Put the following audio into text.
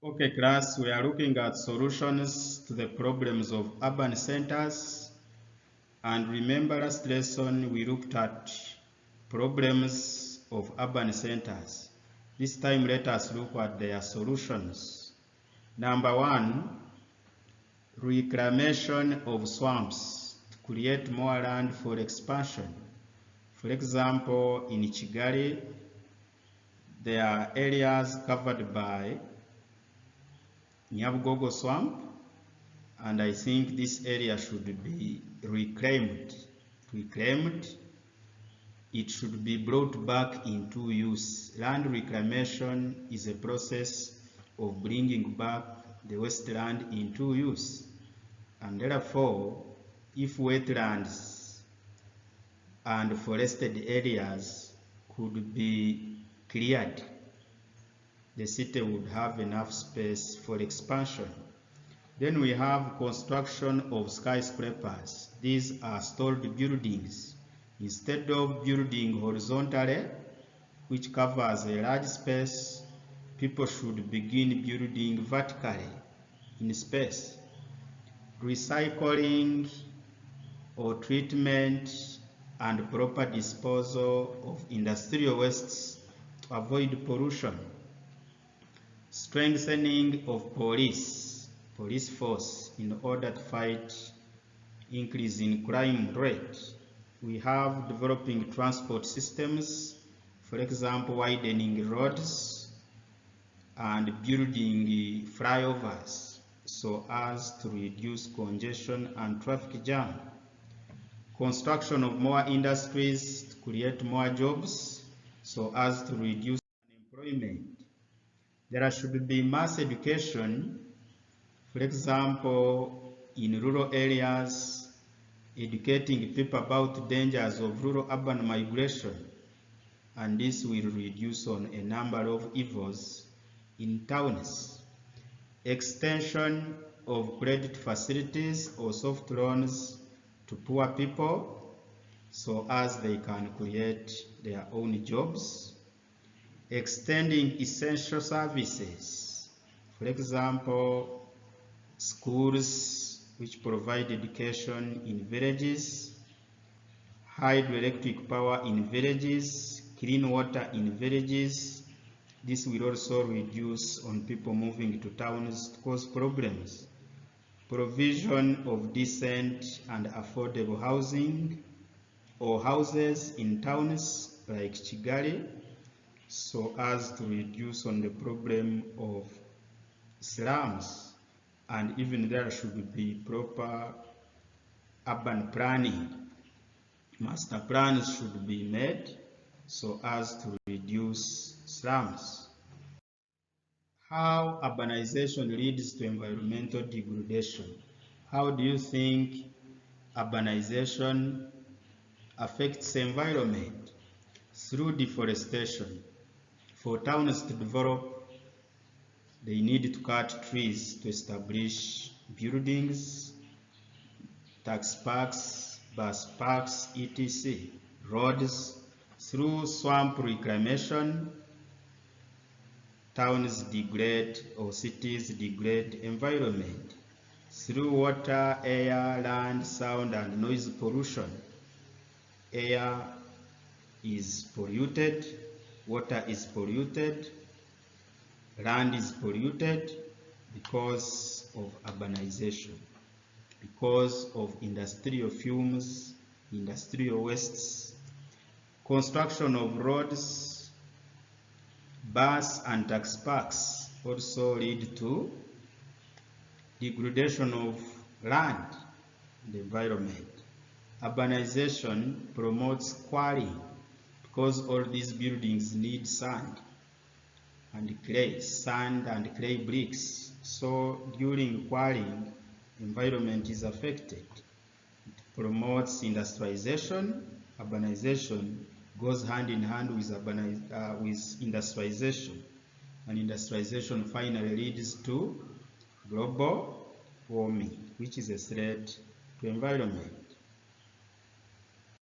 Okay, class, we are looking at solutions to the problems of urban centers. And remember, last lesson we looked at problems of urban centers. This time, let us look at their solutions. Number one, reclamation of swamps to create more land for expansion. For example, in Kigali, there are areas covered by Nyabugogo swamp, and I think this area should be reclaimed. It should be brought back into use. Land reclamation is a process of bringing back the wasteland into use. And therefore, if wetlands and forested areas could be cleared, the city would have enough space for expansion. Then we have construction of skyscrapers. These are stored buildings. Instead of building horizontally, which covers a large space, people should begin building vertically in space. Recycling or treatment and proper disposal of industrial wastes to avoid pollution. Strengthening of police force in order to fight increase in crime rate. We have developing transport systems, for example, widening roads and building flyovers so as to reduce congestion and traffic jam. Construction of more industries to create more jobs so as to reduce unemployment. There should be mass education, for example, in rural areas, educating people about dangers of rural-urban migration, and this will reduce on a number of evils in towns. Extension of credit facilities or soft loans to poor people so as they can create their own jobs. Extending essential services, for example, schools which provide education in villages, hydroelectric power in villages, clean water in villages. This will also reduce on people moving to towns to cause problems. Provision of decent and affordable housing or houses in towns like Kigali, so as to reduce on the problem of slums, and even there should be proper urban planning. Master plans should be made so as to reduce slums. How urbanization leads to environmental degradation. How do you think urbanization affects the environment? Through deforestation. For towns to develop, they need to cut trees to establish buildings, tax parks, bus parks, etc. Roads. Through swamp reclamation, towns degrade or cities degrade environment. Through water, air, land, sound, and noise pollution, air is polluted, water is polluted, land is polluted because of urbanization, because of industrial fumes, industrial wastes. Construction of roads, bus and tax parks also lead to degradation of land and environment. Urbanization promotes quarrying because all these buildings need sand and clay bricks. So during quarrying, environment is affected. It promotes industrialization. Urbanization goes hand in hand with industrialization, and industrialization finally leads to global warming, which is a threat to environment.